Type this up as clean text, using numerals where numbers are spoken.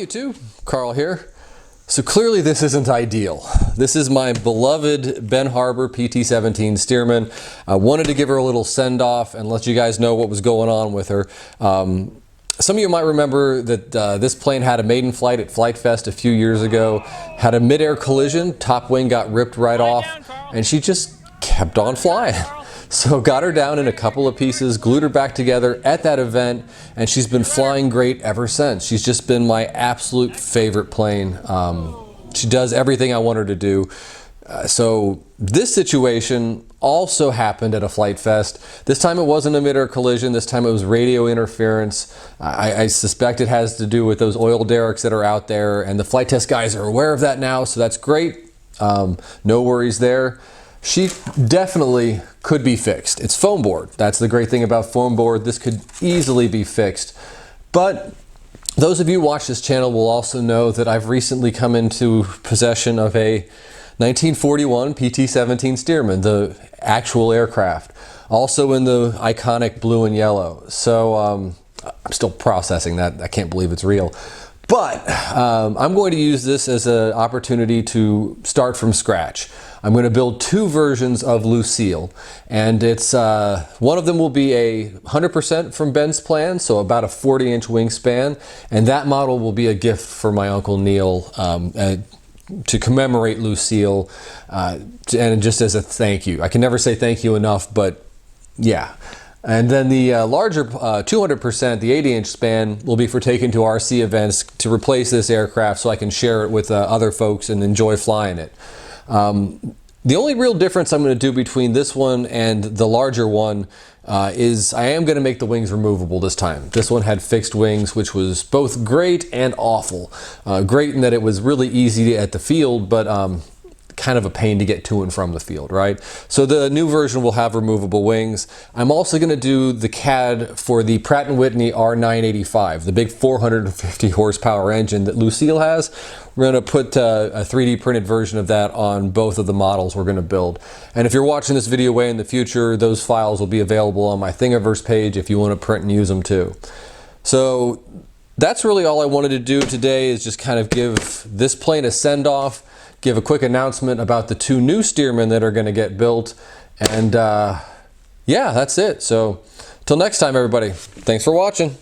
22, Carl here. So clearly this isn't ideal. This is my beloved Ben Harber PT-17 Stearman. I wanted to give her a little send-off and let you guys know what was going on with her. Some of you might remember that this plane had a maiden flight at Flite Fest a few years ago, had a mid-air collision, top wing got ripped right off, and she just kept on flying. So got her down in a couple of pieces, glued her back together at that event, and she's been flying great ever since. She's just been my absolute favorite plane. She does everything I want her to do. So this situation also happened at a Flite Fest. This time it wasn't a mid-air collision. This time it was radio interference. I suspect it has to do with those oil derricks that are out there, and the Flite Test guys are aware of that now, so that's great. No worries there. She definitely could be fixed. It's foam board. That's the great thing about foam board. This could easily be fixed. But those of you who watch this channel will also know that I've recently come into possession of a 1941 PT-17 Stearman, the actual aircraft, also in the iconic blue and yellow. So I'm still processing that. I can't believe it's real. But I'm going to use this as an opportunity to start from scratch. I'm going to build two versions of Lucille, and it's one of them will be a 100% from Ben's plan, so about a 40-inch wingspan, and that model will be a gift for my Uncle Neil to commemorate Lucille, and just as a thank you. I can never say thank you enough, but yeah. And then the larger 200%, the 80-inch span, will be for taking to RC events to replace this aircraft so I can share it with other folks and enjoy flying it. The only real difference I'm going to do between this one and the larger one is I am going to make the wings removable this time. This one had fixed wings, which was both great and awful. Great in that it was really easy at the field, but kind of a pain to get to and from the field, right? So the new version will have removable wings. I'm also going to do the CAD for the Pratt & Whitney R985, the big 450 horsepower engine that Lucille has. We're going to put a 3D printed version of that on both of the models we're going to build. And if you're watching this video way in the future, those files will be available on my Thingiverse page if you want to print and use them too. So that's really all I wanted to do today, is just kind of give this plane a send-off, give a quick announcement about the two new Stearman that are going to get built, and yeah, that's it. So till next time, everybody, thanks for watching.